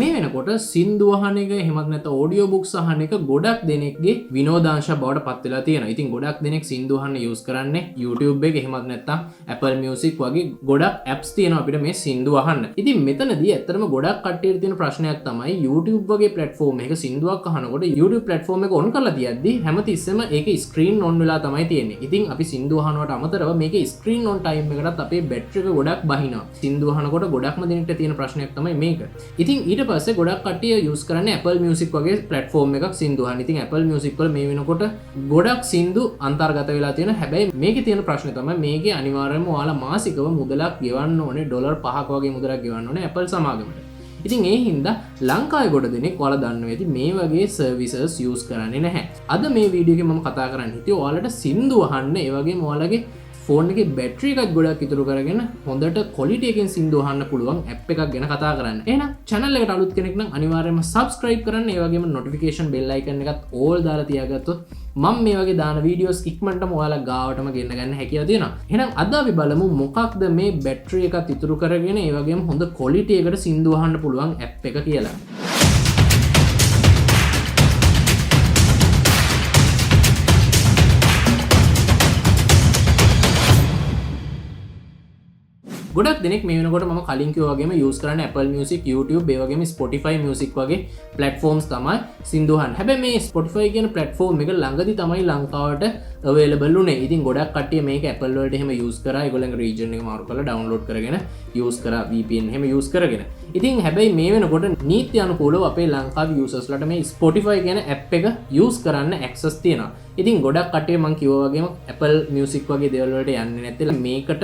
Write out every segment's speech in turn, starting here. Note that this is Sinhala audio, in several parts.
මේ වෙනකොට සින්දු අහන එක එහෙමත් නැත්නම් ඔඩියෝ බුක්ස් අහන එක ගොඩක් දෙනෙක්ගේ විනෝදාංශ බවට පත් වෙලා තියෙනවා. ඉතින් ගොඩක් දෙනෙක් සින්දු අහන්න යූස් කරන්නේ YouTube එක එහෙමත් නැත්නම් Apple Music වගේ ගොඩක් apps තියෙනවා අපිට මේ සින්දු අහන්න. ඉතින් මෙතනදී ඇත්තටම ගොඩක් කට්ටියට තියෙන ප්‍රශ්නයක් තමයි YouTube වගේ platform එකක සින්දුවක් අහනකොට YouTube platform එක on කරලා තියද්දි හැමතිස්සෙම ඒකේ screen on වෙලා තමයි තියෙන්නේ. ඉතින් අපි සින්දු අහනවට අමතරව මේකේ screen on time එකටත් අපේ battery එක ගොඩක් බහිනවා. සින්දු අහනකොට ගොඩක්ම දෙනෙක්ට තියෙන ප්‍රශ්නයක් තමයි මේක. ඉතින් ඊට පස්සේ ගොඩක් කට්ටිය use කරන්නේ Apple Music වගේ platform එකක් සින්දු අහන්න. ඉතින් Apple Music වල මේ වෙනකොට ගොඩක් සින්දු අන්තර්ගත වෙලා තියෙන. හැබැයි මේකේ තියෙන ප්‍රශ්නේ තමයි මේකේ අනිවාර්යයෙන්ම ඔයාලා මාසිකව මුදලක් ගෙවන්න ඕනේ $5ක් වගේ මුදලක් ගෙවන්න ඕනේ Apple සමාගමට. ඉතින් ඒ හින්දා ලංකාවේ ගොඩ දෙනෙක් ඔයාලා දන්නවා ඇති මේ වගේ සර්විසස් යූස් කරන්නේ නැහැ. අද මේ වීඩියෝ එකේ මම කතා කරන්න හිටියේ ඔයාලට සින්දු අහන්න ඒ වගේම ඔයාලගේ ෆෝන් එකේ බැටරි එකක් ගොඩක් ඉතුරු කරගෙන හොඳට ක්වොලිටි එකෙන් සින්දු අහන්න පුළුවන් ඇප් එකක් ගැන කතා කරන්න. එහෙනම් channel එකට අලුත් කෙනෙක් නම් අනිවාර්යයෙන්ම subscribe කරන්න. ඒ වගේම notification bell icon එකත් all දාලා තියාගත්තොත් මම මේ වගේ දාන වීඩියෝස් ඉක්මනටම ඔයාලා ගාවටම ගෙන්න ගන්න හැකියාව තියෙනවා. එහෙනම් අද අපි බලමු මොකක්ද මේ බැටරි එකත් ඉතුරු කරගෙන ඒ වගේම හොඳ ක්වොලිටි එකට සින්දු අහන්න පුළුවන් ඇප් එක කියලා. ගොඩක් දෙනෙක් මේ වෙනකොට මම කලින් කිව්වා වගේම යූස් කරන්නේ Apple Music, YouTube, ඒ වගේම Spotify Music වගේ platforms තමයි සින්දු අහන්න. හැබැයි මේ Spotify කියන platform එක ළඟදී තමයි ලංකාවට available උනේ. ඉතින් ගොඩක් කට්ටිය මේක Apple වලට එහෙම යූස් කරා. ඒගොල්ලන්ගේ region එක මාරු කරලා download කරගෙන යූස් කරා VPN එහෙම යූස් කරගෙන. ඉතින් හැබැයි මේ වෙනකොට නීති අනුකූලව අපේ ලංකාවේ users ලට මේ Spotify කියන app එක යූස් කරන්න access තියෙනවා. ඉතින් ගොඩක් කට්ටිය මම කිව්වා වගේම Apple Music වගේ දේවල් වලට යන්නේ නැත්නම් මේකට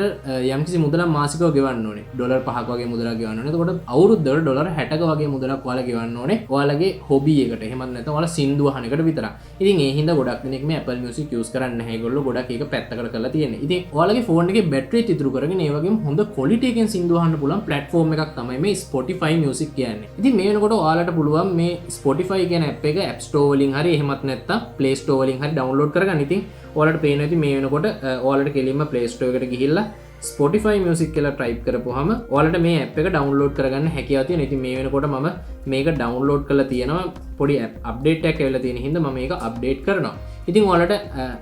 යම්කිසි මුදලක් මාසිකව ගෙවන්න ඕනේ. $5ක් වගේ මුදලක් ගෙවන්න ඕනේ. එතකොට අවුරුද්දකට $60ක වගේ මුදලක් ඔයාලා ගෙවන්න ඕනේ. ඔයාලගේ හොබි එකට. එහෙමත් නැත්නම් ඔයාලා සින්දු අහන එකට විතරක්. ඉතින් ඒ හින්දා ගොඩක් දෙනෙක් මේ Apple Music use කරන්නේ නැහැ. ඒගොල්ලෝ ගොඩක් ඒක පැත්තකට කරලා තියෙන්නේ. ඉතින් ඔයාලගේ ෆෝන් එකේ බැටරි ඉතුරු කරගෙන ඒ වගේම හොඳ quality එකෙන් සින්දු අහන්න පුළුවන් platform එකක් තමයි මේ Spotify Music කියන්නේ. ඉතින් මේ වෙනකොට ඔයාලට පුළුවන් මේ Spotify කියන app එක App Store වලින් හරි එහෙමත් නැත්නම් Play Store වලින් හරි download කරගන්න. ඉතින් ඔයාලට පේනවා ඇති මේ වෙනකොට ඔයාලට කෙලින්ම Play Store එකට ගිහිල්ලා Spotify Music කියලා type කරපුවාම ඔයාලට මේ app එක download කරගන්න හැකියාව තියෙනවා. ඉතින් මේ වෙනකොට මම මේක download කරලා තියෙනවා. පොඩි app update එකක් ඇවිල්ලා තියෙන හින්දා මම මේක update කරනවා. ඉතින් ඔයාලට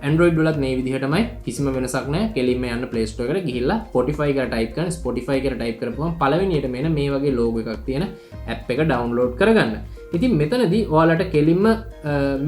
Android වලත් මේ විදිහටමයි කිසිම වෙනසක් නැහැ. කෙලින්ම යන්න Play Store එකට ගිහිල්ලා Spotify කියලා type කරන Spotify කියලා type කරපුවම පළවෙනියට මෙන්න මේ වගේ logo එකක් තියෙන app එක download කරගන්න. ඉතින් මෙතනදී ඔයාලට කෙලින්ම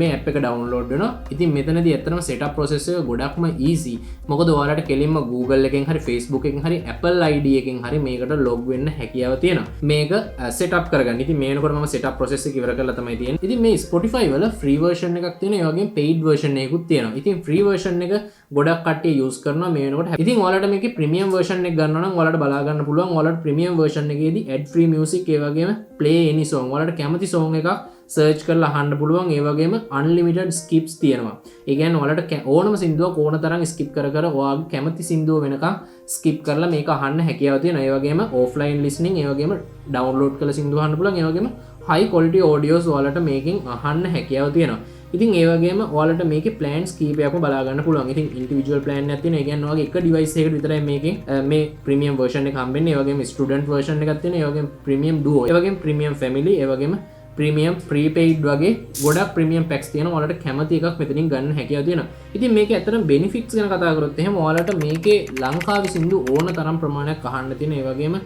මේ app එක download වෙනවා. ඉතින් මෙතනදී ඇත්තටම setup process එක ගොඩක්ම easy. මොකද ඔයාලට කෙලින්ම Google එකෙන් හරි Facebook එකෙන් හරි Apple ID එකෙන් හරි මේකට log වෙන්න හැකියාව තියෙනවා. මේක setup කරගන්න. ඉතින් මේ වෙනකොට මම setup process එක ඉවර කරලා තමයි තියෙන්නේ. ඉතින් මේ Spotify වල free version එකක් තියෙනවා. ඒ වගේම paid version එකකුත් තියෙනවා. ඉතින් free version එක ගොඩක් කට්ටිය use කරනවා මේ වෙනකොට. ඉතින් ඔයාලට මේකේ premium version එක ගන්නවා නම් ඔයාලට බලා ගන්න පුළුවන්. ඔයාලට premium version එකේදී ad free music ඒ වගේම play any song ඔයාලට කැමති song එකක් search කරලා අහන්න පුළුවන්. ඒ වගේම unlimited skips තියෙනවා. ඒ කියන්නේ ඔයාලට ඕනම සින්දුවක් ඕන තරම් skip කර කර ඔයාගේ කැමති සින්දුව වෙනකන් skip කරලා මේක අහන්න හැකියාව තියෙනවා. ඒ වගේම offline listening ඒ වගේම download කරලා සින්දුව අහන්න පුළුවන්. ඒ වගේම high quality audios ඔයාලට මේකෙන් අහන්න හැකියාව තියෙනවා. ඉතින් ඒ වගේම ඔයාලට මේකේ plans කීපයක්ම බලා ගන්න පුළුවන්. ඉතින් individual plan එකක් තියෙනවා. ඒ කියන්නේ ඔයාගේ එක device එකකට විතරයි මේකෙන් මේ premium version එක හම්බෙන්නේ. ඒ වගේම student version එකක් තියෙනවා. ඒ වගේම premium duo, ඒ වගේම premium family, ඒ වගේම premium prepaid වගේ ගොඩක් premium packs තියෙනවා. ඔයාලට කැමති එකක් මෙතනින් ගන්න හැකියාව තියෙනවා. ඉතින් මේකේ ඇත්තටම benefits ගැන කතා කරොත් එහෙම ඔයාලට මේකේ ලංකාවේ සින්දු ඕන තරම් ප්‍රමාණයක් අහන්න තියෙන. ඒ වගේම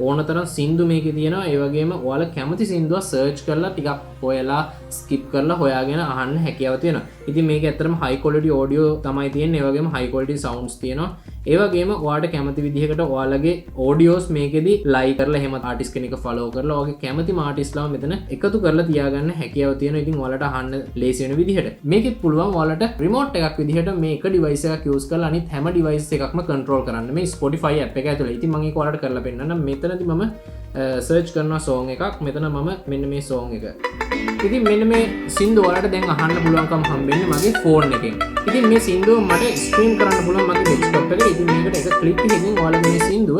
ඕන තරම් සින්දු මේකේ තියෙනවා. ඒ වගේම ඔයාලා කැමති සින්දුව search කරලා ටිකක් හොයලා skip කරලා හොයාගෙන අහන්න හැකියාව තියෙනවා. ඉතින් මේක ඇත්තටම high quality audio තමයි තියෙන්නේ. ඒ වගේම high quality sounds තියෙනවා. ඒ වගේම ඔයාලට කැමති විදිහකට ඔයාලගේ audios මේකෙදි like කරලා එහෙම artist කෙනෙක් follow කරලා ඔයාගේ කැමතිම artist ලාම මෙතන එකතු කරලා තියාගන්න හැකියාව තියෙනවා. ඉතින් ඔයාලට අහන්න ලේසි වෙන විදිහට මේකෙත් පුළුවන් ඔයාලට remote එකක් විදිහට මේ එක device එකක් use කරලා අනිත් හැම device එකක්ම control කරන්න මේ Spotify app එක ඇතුළේ. ඉතින් මම ඒක ඔයාලට කරලා පෙන්නන්නම්. මෙතනදී මම search කරනවා song එකක්. මෙතන මම මෙන්න මේ song එක. ඉතින් මෙන්න මේ සින්දුව ඔයාලට දැන් අහන්න පුළුවන්කම හම්බෙන්නේ මගේ phone එකෙන්. ඉතින් මේ සින්දුව මට stream කරන්න පුළුවන් මගේ desktop එකේ. ඉතින් මේකට එක click එකකින් ඔයාලා මේ සින්දුව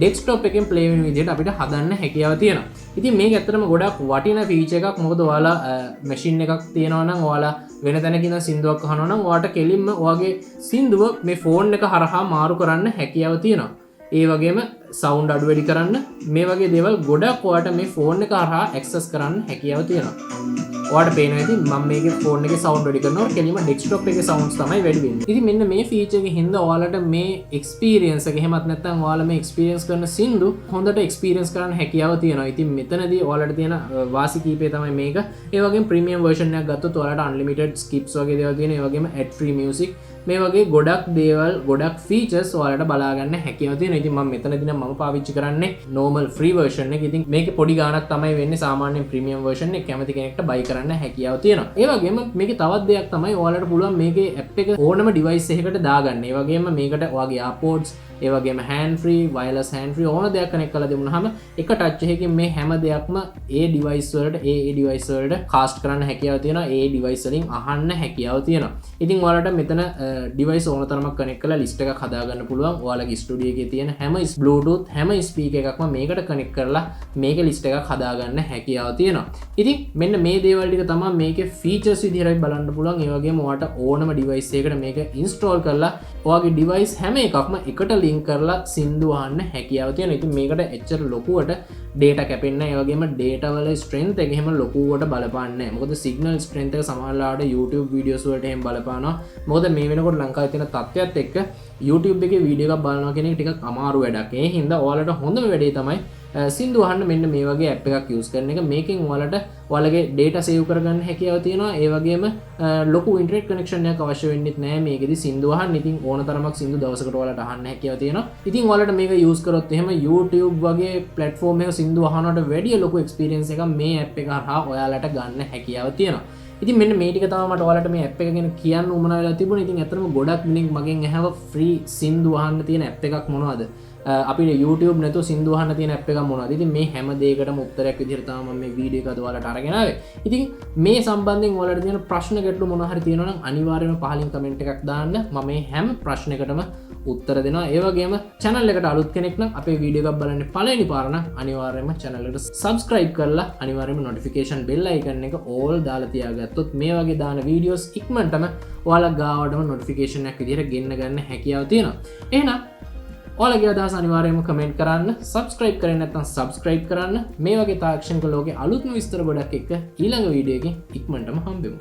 desktop එකෙන් play වෙන විදිහට අපිට හදන්න හැකියාව තියෙනවා. ඉතින් මේක ඇත්තටම ගොඩක් වටින feature එකක්. මොකද ඔයාලා machine එකක් තියෙනවා නම් ඔයාලා වෙන තැනක ඉඳන් සින්දුවක් අහනවා නම් ඔයාලට කෙලින්ම ඔයාගේ සින්දුව මේ phone එක හරහා මාරු කරන්න හැකියාව තියෙනවා. ඒ වගේම සවුන්ඩ් අඩු වැඩි කරන්න මේ වගේ දේවල් ගොඩක් ඔයාලට මේ ෆෝන් එක හරහා ඇක්සස් කරන්න හැකියාව තියෙනවා. ඔයාලට පේනවා ඉතින් මම මේකේ ෆෝන් එකේ සවුන්ඩ් වැඩි කරනකොට කෙලින්ම ඩෙස්ක්ටොප් එකේ සවුන්ඩ්ස් තමයි වැඩි වෙන්නේ. ඉතින් මෙන්න මේ ෆීචර් එකේ හින්දා ඔයාලට මේ එක්ස්පීරියන්ස් එක එහෙමත් නැත්නම් ඔයාලා මේ එක්ස්පීරියන්ස් කරන සින්දු හොඳට එක්ස්පීරියන්ස් කරන්න හැකියාව තියෙනවා. ඉතින් මෙතනදී ඔයාලට තියෙන වාසි කීපේ තමයි මේක. ඒ වගේම ප්‍රීමියම් version එකක් ගත්තොත් ඔයාලට unlimited skips වගේ දේවල් තියෙනවා. ඒ වගේම ad free music මේ වගේ ගොඩක් දේවල් ගොඩක් ෆීචර්ස් ඔයාලට බලා ගන්න හැකියාව තියෙනවා. ඉතින් මම මෙතනදී නම් මම පාවිච්චි කරන්නේ normal free version එක. ඉතින් මේකේ පොඩි ගාණක් තමයි වෙන්නේ සාමාන්‍ය ප්‍රීමියම් version එක කැමති කෙනෙක්ට buy කරන්න හැකියාව තියෙනවා. ඒ වගේම මේකේ තවත් දෙයක් තමයි ඔයාලට පුළුවන් මේකේ app එක ඕනම device එකකට දාගන්න. ඒ වගේම මේකට ඔයාගේ AirPods ඒ වගේම hand free wireless hand free ඕන දෙයක් කනෙක්ට් කරලා දෙමුනහම එක ටච් එකකින් මේ හැම දෙයක්ම ඒ device වලට ඒ device වලට cast කරන්න හැකියාව තියෙනවා. ඒ device වලින් අහන්න හැකියාව තියෙනවා. ඉතින් ඔයාලට මෙතන device ඕන තරමක් කනෙක්ට් කරලා list එකක් හදාගන්න පුළුවන්. ඔයාලගේ ස්ටුඩියෝ එකේ තියෙන හැම bluetooth හැම speaker එකක්ම මේකට කනෙක්ට් කරලා මේකේ list එකක් හදාගන්න හැකියාව තියෙනවා. ඉතින් මෙන්න මේ දේවල් ටික තමයි මේකේ features විදිහට බලන්න පුළුවන්. ඒ වගේම ඔයාලට ඕනම device එකකට මේක install කරලා ඔයාගේ device හැම එකක්ම එකට link කරලා සින්දු අහන්න හැකියාව තියෙනවා. ඉතින් මේකට එච්චර ලොකුවට data කැපෙන්නේ නැහැ. ඒ වගේම data වල strength එක එහෙම ලොකුවට බලපාන්නේ නැහැ. මොකද signal strength එක සමහරවිට YouTube videos වලට එහෙම බලපානවා. මොකද මේ වෙනකොට ලංකාවේ තියෙන තත්ත්වයක් එක්ක YouTube එකේ වීඩියෝ එකක් බලනවා කියන එක ටිකක් අමාරු වැඩක්. ඒ හින්දා ඔයාලට හොඳම වැඩේ තමයි සින්දු අහන්න මෙන්න මේ වගේ app එකක් use කරන එක. මේකෙන් ඔයාලට ඔයාලගේ data save කරගන්න හැකියාව තියෙනවා. ඒ වගේම ලොකු internet connection එකක් අවශ්‍ය වෙන්නේ නැහැ මේකෙදි සින්දු අහන්න. ඉතින් ඕන තරමක් සින්දු දවසකට ඔයාලට අහන්න හැකියාව තියෙනවා. ඉතින් ඔයාලට මේක use කරොත් එහෙම YouTube වගේ platform එකක සින්දු අහනවට වැඩිය ලොකු experience එකක් මේ app එක හරහා ඔයාලට ගන්න හැකියාව තියෙනවා. ඉතින් මෙන්න මේ ටික තමයි මට ඔයාලට මේ app එක ගැන කියන්න උවමනා වෙලා තිබුණේ. ඉතින් ඇත්තටම ගොඩක් මිනික් මගෙන් ඇහුවා free සින්දු අහන්න තියෙන app එකක් මොනවද? අපිට YouTube නැතුව සින්දු අහන්න තියෙන app එකක් මොනවද? ඉතින් මේ හැම දෙයකටම උත්තරයක් විදිහට තමයි මම මේ වීඩියෝ එක අද ඔයාලට අරගෙන ආවේ. ඉතින් මේ සම්බන්ධයෙන් ඔයාලට තියෙන ප්‍රශ්න ගැටලු මොනවා හරි තියෙනවා නම් අනිවාර්යයෙන්ම පහලින් කමෙන්ට් එකක් දාන්න. මම මේ හැම ප්‍රශ්නයකටම උත්තර දෙනවා. ඒ වගේම channel එකට අලුත් කෙනෙක් නම් අපේ වීඩියෝ එකක් බලන්නේ පළවෙනි පාර නම් අනිවාර්යයෙන්ම channel එකට subscribe කරලා අනිවාර්යයෙන්ම notification bell icon එක all දාලා තියාගත්තොත් මේ වගේ දාන වීඩියෝස් ඉක්මනටම ඔයාලා ගාවටම notification එකක් විදිහට ගෙන්න ගන්න හැකියාව තියෙනවා. එහෙනම් ඔයාලගේ අදහස් අනිවාර්යයෙන්ම කමෙන්ට් කරන්න. subscribe කරන්නේ නැත්නම් subscribe කරන්න. මේ වගේ තාක්ෂණික ලෝකේ අලුත්ම විස්තර ගොඩක් එක්ක ඊළඟ වීඩියෝ එකකින් ඉක්මනටම හම්බෙමු.